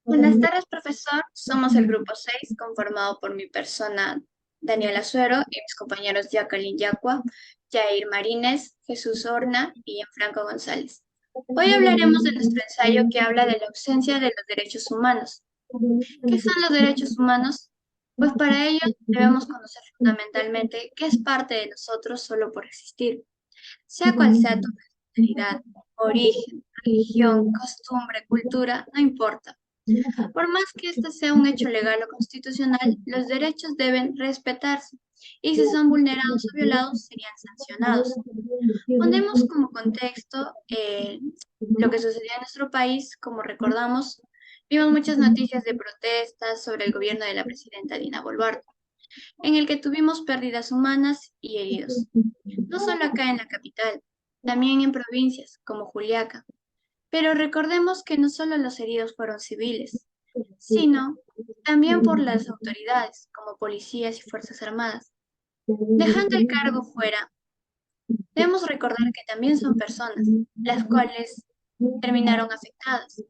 Buenas tardes, profesor. Somos el grupo 6, conformado por mi persona, Daniela Suero, y mis compañeros Jacqueline Yacua, Jair Marínez, Jesús Horna y Gianfranco González. Hoy hablaremos de nuestro ensayo que habla de la ausencia de los derechos humanos. ¿Qué son los derechos humanos? Pues para ello debemos conocer fundamentalmente qué es parte de nosotros solo por existir, sea cual sea tu nacionalidad, origen, religión, costumbre, cultura, no importa. Por más que este sea un hecho legal o constitucional, los derechos deben respetarse y si son vulnerados o violados serían sancionados. Ponemos como contexto lo que sucedió en nuestro país. Como recordamos, vimos muchas noticias de protestas sobre el gobierno de la presidenta Dina Boluarte, en el que tuvimos pérdidas humanas y heridos. No solo acá en la capital, también en provincias como Juliaca. Pero recordemos que no solo los heridos fueron civiles, sino también por las autoridades, como policías y fuerzas armadas. Dejando el cargo fuera, debemos recordar que también son personas, las cuales terminaron afectadas.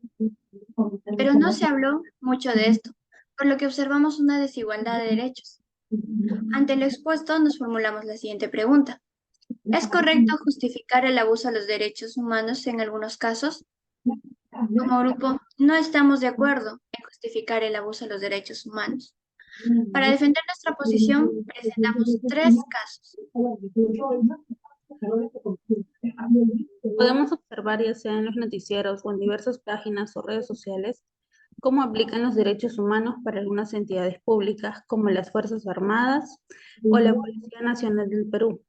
Pero no se habló mucho de esto, por lo que observamos una desigualdad de derechos. Ante lo expuesto, nos formulamos la siguiente pregunta. ¿Es correcto justificar el abuso a los derechos humanos en algunos casos? Como grupo, no estamos de acuerdo en justificar el abuso a los derechos humanos. Para defender nuestra posición, presentamos tres casos. Podemos observar, ya sea en los noticieros o en diversas páginas o redes sociales, cómo aplican los derechos humanos para algunas entidades públicas, como las Fuerzas Armadas o la Policía Nacional del Perú.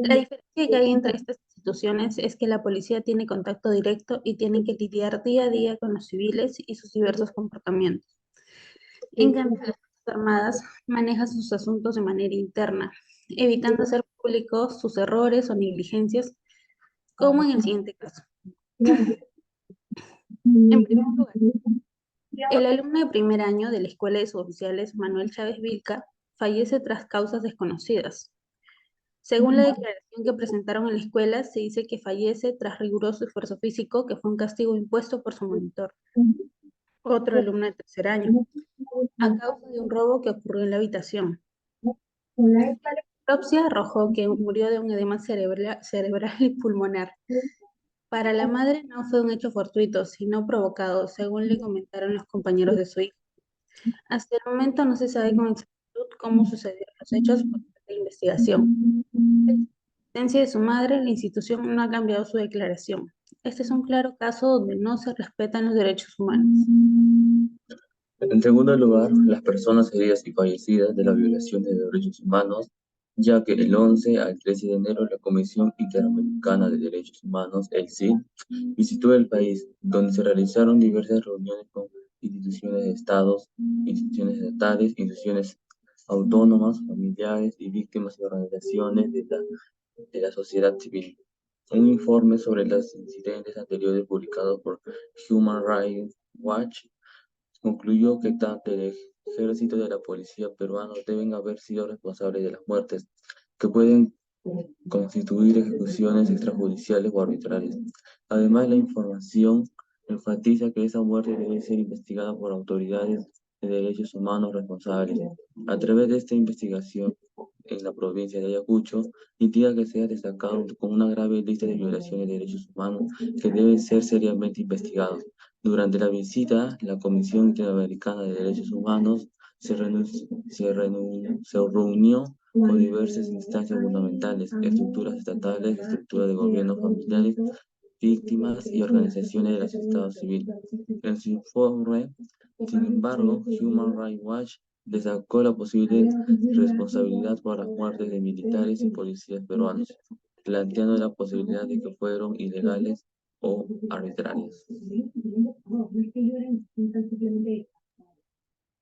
La diferencia que hay entre estas instituciones es que la policía tiene contacto directo y tiene que lidiar día a día con los civiles y sus diversos comportamientos. En cambio, las Fuerzas Armadas manejan sus asuntos de manera interna, evitando hacer públicos sus errores o negligencias, como en el siguiente caso. En primer lugar, el alumno de primer año de la Escuela de Suboficiales Manuel Chávez Vilca fallece tras causas desconocidas. Según la declaración que presentaron en la escuela, se dice que fallece tras riguroso esfuerzo físico, que fue un castigo impuesto por su monitor. Otro alumno de tercer año, a causa de un robo que ocurrió en la habitación. La autopsia arrojó que murió de un edema cerebral y pulmonar. Para la madre no fue un hecho fortuito, sino provocado, según le comentaron los compañeros de su hijo. Hasta el momento no se sabe con exactitud cómo sucedieron los hechos por la investigación. A diferencia de su madre, la institución no ha cambiado su declaración. Este es un claro caso donde no se respetan los derechos humanos. En segundo lugar, las personas heridas y fallecidas de la violación de derechos humanos, ya que el 11 al 13 de enero la Comisión Interamericana de Derechos Humanos, el CID, visitó el país, donde se realizaron diversas reuniones con instituciones de estados, instituciones estatales, instituciones autónomas, familiares y víctimas y organizaciones de la sociedad civil. Un informe sobre los incidentes anteriores publicado por Human Rights Watch concluyó que tanto el ejército y la policía peruanos deben haber sido responsables de las muertes, que pueden constituir ejecuciones extrajudiciales o arbitrarias. Además, la información enfatiza que esa muerte debe ser investigada por autoridades de derechos humanos responsables. A través de esta investigación en la provincia de Ayacucho, indica que se ha destacado con una grave lista de violaciones de derechos humanos que deben ser seriamente investigados. Durante la visita, la Comisión Interamericana de Derechos Humanos se reunió con diversas instancias gubernamentales, estructuras estatales, estructuras de gobiernos familiares, víctimas y organizaciones de la sociedad civil. En su informe, sin embargo, Human Rights Watch destacó la posible responsabilidad por las muertes de militares y policías peruanos, planteando la posibilidad de que fueron ilegales o arbitrarias.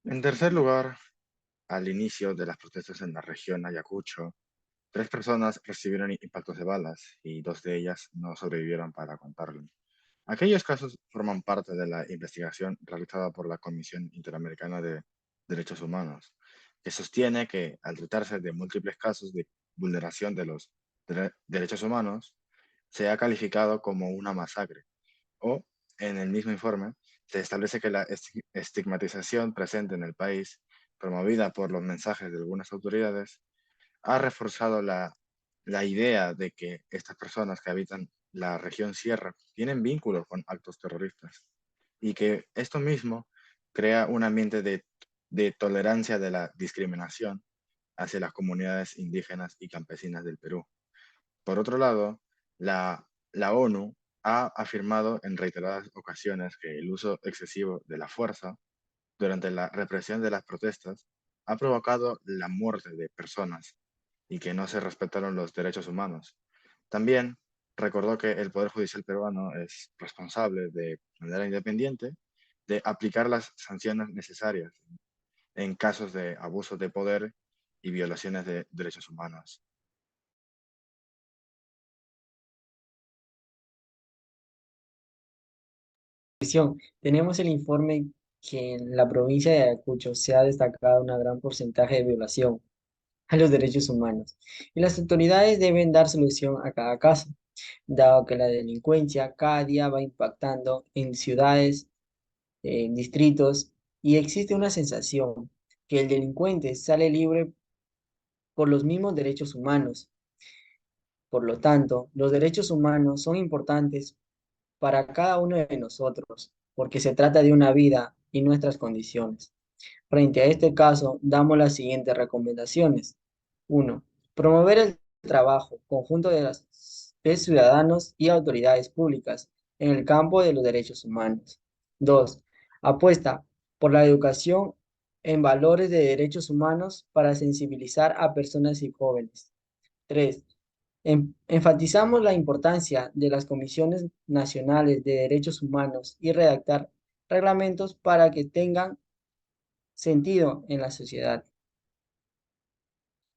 En tercer lugar, al inicio de las protestas en la región Ayacucho, 3 personas recibieron impactos de balas y 2 de ellas no sobrevivieron para contarlo. Aquellos casos forman parte de la investigación realizada por la Comisión Interamericana de Derechos Humanos, que sostiene que al tratarse de múltiples casos de vulneración de los derechos humanos, se ha calificado como una masacre o en el mismo informe, se establece que la estigmatización presente en el país, promovida por los mensajes de algunas autoridades, ha reforzado la idea de que estas personas que habitan la región sierra tienen vínculos con actos terroristas y que esto mismo crea un ambiente de tolerancia de la discriminación hacia las comunidades indígenas y campesinas del Perú. Por otro lado, la ONU ha afirmado en reiteradas ocasiones que el uso excesivo de la fuerza durante la represión de las protestas ha provocado la muerte de personas y que no se respetaron los derechos humanos. También recordó que el Poder Judicial peruano es responsable de manera independiente de aplicar las sanciones necesarias en casos de abuso de poder y violaciones de derechos humanos. Tenemos el informe que en la provincia de Ayacucho se ha destacado un gran porcentaje de violación a los derechos humanos y las autoridades deben dar solución a cada caso, dado que la delincuencia cada día va impactando en ciudades, en distritos, y existe una sensación que el delincuente sale libre por los mismos derechos humanos. Por lo tanto, los derechos humanos son importantes para cada uno de nosotros, porque se trata de una vida y nuestras condiciones. Frente a este caso, damos las siguientes recomendaciones. 1. Promover el trabajo conjunto de ciudadanos y autoridades públicas en el campo de los derechos humanos. 2. Apuesta por la educación en valores de derechos humanos para sensibilizar a personas y jóvenes. 3. Enfatizamos la importancia de las comisiones nacionales de derechos humanos y redactar reglamentos para que tengan sentido en la sociedad.